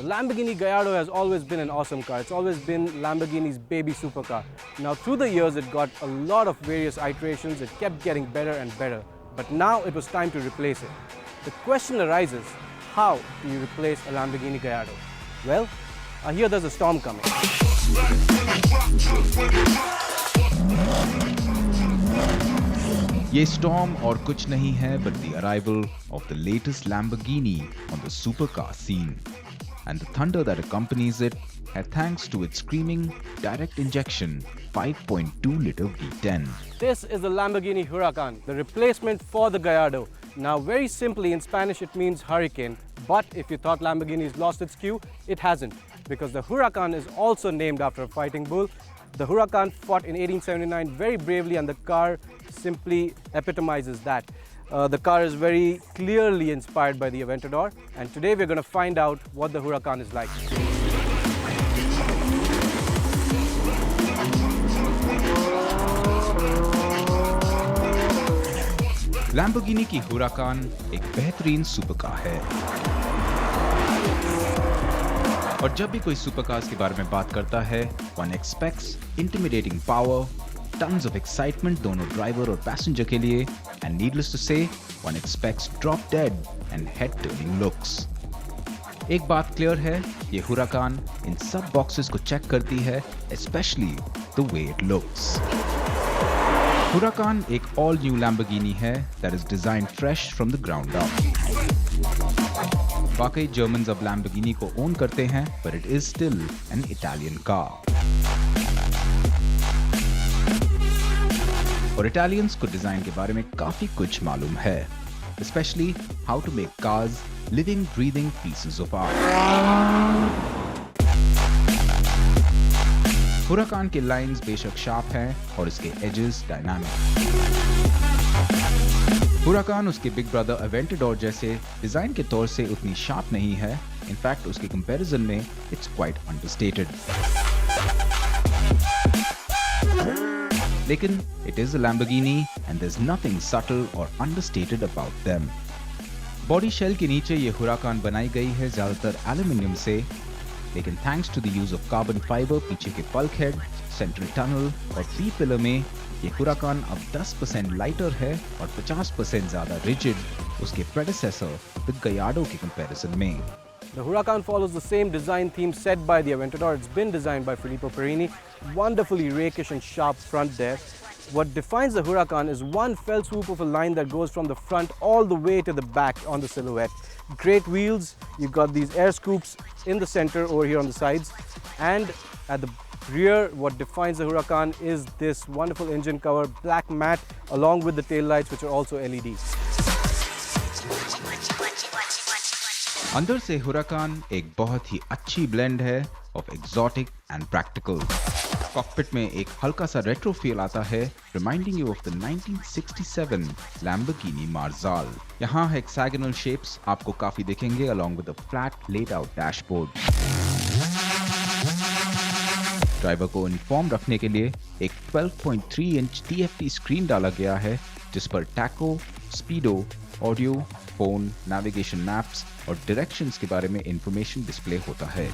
Lamborghini Gallardo has always been an awesome car. It's always been Lamborghini's baby supercar. Now through the years it got a lot of various iterations, it kept getting better and better. But now it was time to replace it. The question arises, how do you replace a Lamborghini Gallardo? Well, I hear there's a storm coming. ये storm और कुछ नहीं है but the arrival of the latest Lamborghini on the supercar scene. And the thunder that accompanies it had thanks to its screaming direct injection 5.2-liter V10. This is the Lamborghini Huracan, the replacement for the Gallardo. Now very simply in Spanish it means hurricane, but if you thought Lamborghini's lost its cue, it hasn't, because the Huracan is also named after a fighting bull. The Huracan fought in 1879 very bravely and the car simply epitomizes that. The car is very clearly inspired by the Aventador, and today we're going to find out what the Huracan is like. Lamborghini की Huracan एक बेहतरीन supercar है और जब भी कोई supercards के बारे में बात करता है, one expects intimidating power, tons of excitement दोनों ड्राइवर और पैसेंजर के लिए, and needless to say, one expects drop dead and head-turning looks. एक बात क्लियर है, ये Huracan इन सब बॉक्सेस को चेक करती है, especially the way it looks. Huracan एक all new Lamborghini है that is designed fresh from the ground up. वाकई Germans अब Lamborghini को own करते हैं, but it is still an Italian car. और Italians को डिजाइन के बारे में काफी कुछ मालूम है, especially how to make cars living, breathing pieces of art. Huracan के लाइंस बेशक शार्प हैं और इसके एजेस डायनामिक. Huracan उसके बिग ब्रदर Aventador जैसे डिजाइन के तौर से उतनी शार्प नहीं है. इनफैक्ट उसके कंपैरिजन में इट्स क्वाइट अंडरस्टेटेड. लेकिन it is a Lamborghini and there's nothing subtle or understated about them. Body shell के नीचे ये Huracan बनाई गई है ज्यादातर एल्यूमिनियम से, लेकिन thanks to the use of carbon fibre पीछे के बल्क हेड, सेंट्रल टनल और बी पिलर में ये Huracan अब 10% लाइटर है और 50% ज्यादा रिजिड उसके प्रेडेसेसर द Gallardo के कंपैरिजन में. The Huracan follows the same design theme set by the Aventador. It's been designed by Filippo Perini. Wonderfully rakish and sharp front there. What defines the Huracan is one fell swoop of a line that goes from the front all the way to the back on the silhouette. Great wheels, you've got these air scoops in the center over here on the sides, and at the rear what defines the Huracan is this wonderful engine cover, black matte, along with the tail lights which are also LEDs. अंदर से Huracan एक बहुत ही अच्छी blend है of exotic and practical. Cockpit में एक हल्का सा रेट्रो फील आता है, reminding you of the 1967 Lamborghini Marzal. यहाँ hexagonal shapes आपको काफी दिखेंगे along with a flat laid out dashboard. Driver को इन्फॉर्म रखने के लिए एक 12.3 इंच TFT स्क्रीन डाला गया है जिस पर taco, स्पीडो, audio, phone, navigation maps और डायरेक्शंस के बारे में इंफॉर्मेशन डिस्प्ले होता है.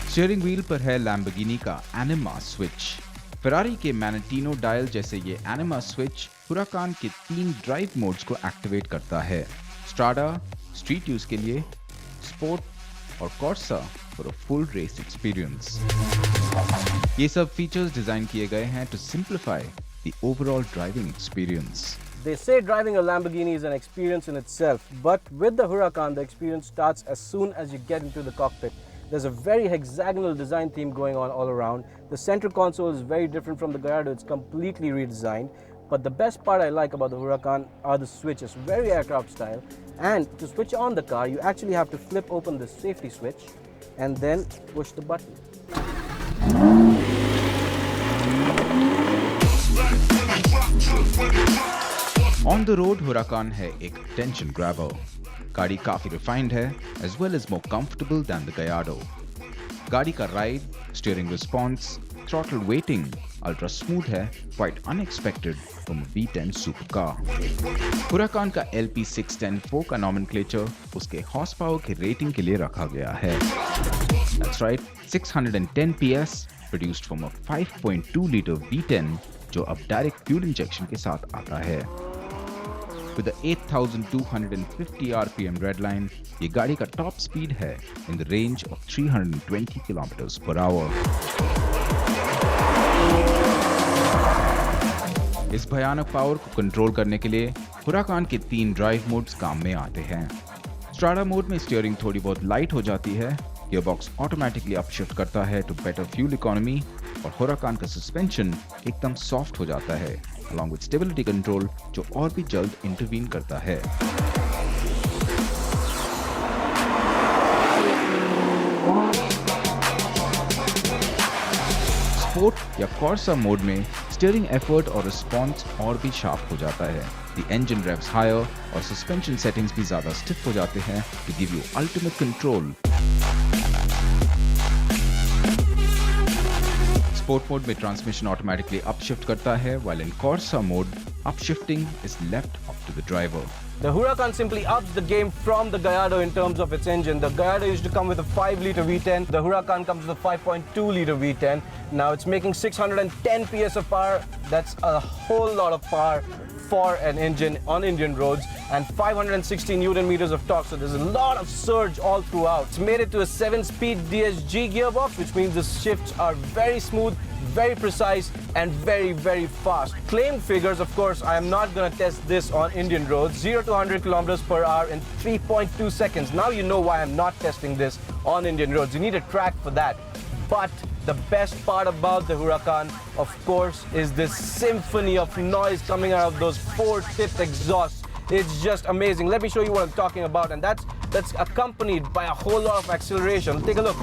स्टीयरिंग व्हील पर है Lamborghini का Anima स्विच. Ferrari के Manantino डायल जैसे ये Anima स्विच Huracan के 3 ड्राइव मोड्स को एक्टिवेट करता है. Strada स्ट्रीट यूज के लिए, स्पोर्ट और Corsa for a full race experience. ये सब फीचर्स डिजाइन किए गए हैं to simplify the overall driving experience. They say driving a Lamborghini is an experience in itself, but with the Huracan, the experience starts as soon as you get into the cockpit. There's a very hexagonal design theme going on all around. The center console is very different from the Gallardo. It's completely redesigned. But the best part I like about the Huracan are the switches, very aircraft style. And to switch on the car, you actually have to flip open the safety switch and then push the button. On the road, Huracan है एक attention grabber. गाड़ी काफी refined है, as well as more comfortable than the Gallardo. गाड़ी का ride, steering response, throttle weighting ultra smooth है, quite unexpected from a V10 supercar. Huracan का LP610 का nomenclature उसके horsepower के rating के लिए रखा गया है. That's right, 610 PS produced from a 5.2 liter V10 जो अब direct fuel injection के साथ आता है. With the 8,250 RPM redline, ये गाड़ी का top speed है in the range of 320 kilometers per hour. इस भयानक पावर को कंट्रोल करने के लिए हुराकान के 3 ड्राइव मोड्स काम में आते हैं. स्ट्राडा मोड में स्टीयरिंग थोड़ी बहुत लाइट हो जाती है, गियरबॉक्स ऑटोमेटिकली अपशिफ्ट करता है टू बेटर फ्यूल इकोनॉमी और हुराकान का सस्पेंशन एकदम सॉफ्ट हो जाता है along with stability control जो और भी जल्द इंटरवीन करता है. स्पोर्ट या कॉर्सा मोड में स्टीयरिंग एफर्ट और रिस्पॉन्स और भी शार्प हो जाता है. The engine revs higher और सस्पेंशन सेटिंग्स भी ज्यादा स्टिफ हो जाते हैं to give you ultimate control. Sport mode में ट्रांसमिशन ऑटोमेटिकली अपशिफ्ट करता है, while in Corsa mode, upshifting is left up to the driver. The Huracan simply ups the game from the Gallardo in terms of its engine. The Gallardo used to come with a 5-liter V10. The Huracan comes with a 5.2-liter V10. Now it's making 610 PS of power. That's a whole lot of power for an engine on Indian roads, and 560 Newton meters of torque. So there's a lot of surge all throughout. It's made it to a 7-speed DSG gearbox, which means the shifts are very smooth, very precise, and very, very fast. Claimed figures, of course, I am not going to test this on Indian roads. 0 to 100 kilometers per hour in 3.2 seconds. Now you know why I'm not testing this on Indian roads. You need a track for that. But the best part about the Huracan, of course, is this symphony of noise coming out of those 4-tipped exhausts. It's just amazing. Let me show you what I'm talking about, and that's accompanied by a whole lot of acceleration. Take a look.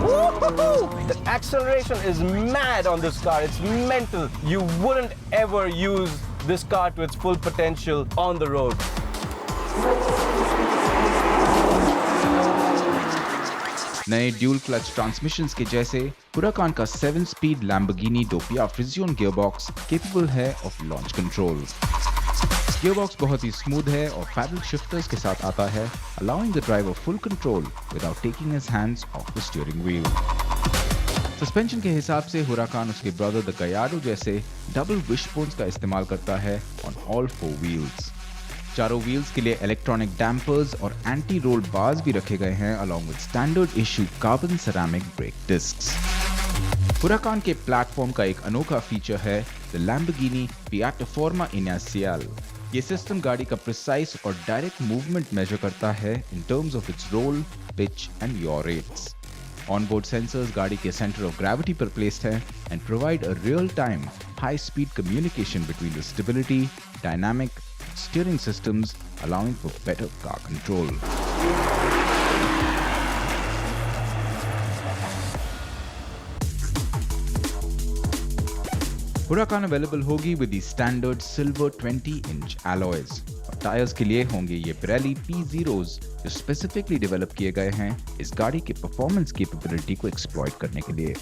Woo-hoo-hoo! The acceleration is mad on this car. It's mental. You wouldn't ever use this car to its full potential on the road. नए dual clutch transmissions के जैसे Huracan का 7-speed Lamborghini Doppia Frisione gearbox capable है of launch control. Gearbox बहुत ही smooth है और paddle shifters के साथ आता है, allowing the driver full control without taking his hands off the steering wheel. Suspension के हिसाब से हुराकान उसके ब्रदर द गयाडो जैसे डबल विशबोन्स का इस्तेमाल करता है on all 4 wheels. चारों व्हील्स के लिए इलेक्ट्रॉनिक डैम्पर्स और एंटी रोल बार्स भी रखे गए हैं along with standard issue carbon ceramic brake discs. Huracan के प्लेटफॉर्म का एक अनोखा फीचर है द Lamborghini Piattaforma Inercial. ये सिस्टम गाड़ी का प्रिसाइज और डायरेक्ट मूवमेंट मेजर करता है in terms of its roll, pitch and yaw rates. Onboard sensors गाड़ी के सेंटर ऑफ ग्रेविटी पर प्लेस्ड है and provide a real time high speed communication between the stability, dynamic steering systems, allowing for better car control. Huracan available होगी with the standard silver 20-inch alloys. और tyres के लिए होंगे ये Pirelli P0s जो specifically develop किए गए हैं इस गाड़ी के परफॉर्मेंस कैपेबिलिटी को एक्सप्लॉइट करने के लिए.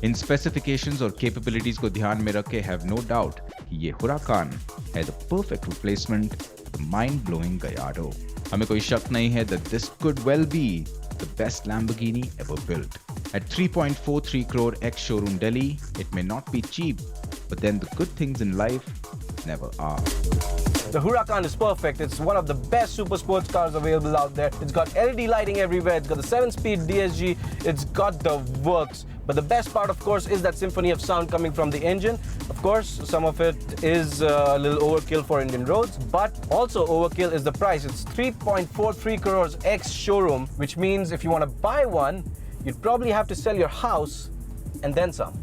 इन स्पेसिफिकेशंस और कैपेबिलिटीज को ध्यान में रख के हैव नो डाउट कि ये हुराकान है the perfect replacement the mind blowing Gallardo. हमें कोई शक नहीं है that this could well be the best Lamborghini ever built. At 3.43 crore ex-showroom Delhi, it may not be cheap, but then the good things in life never are. The Huracan is perfect. It's one of the best super sports cars available out there. It's got LED lighting everywhere. It's got the 7-speed DSG. It's got the works. But the best part, of course, is that symphony of sound coming from the engine. Of course, some of it is a little overkill for Indian roads, but also overkill is the price. It's 3.43 crores ex-showroom, which means if you want to buy one, you'd probably have to sell your house and then some.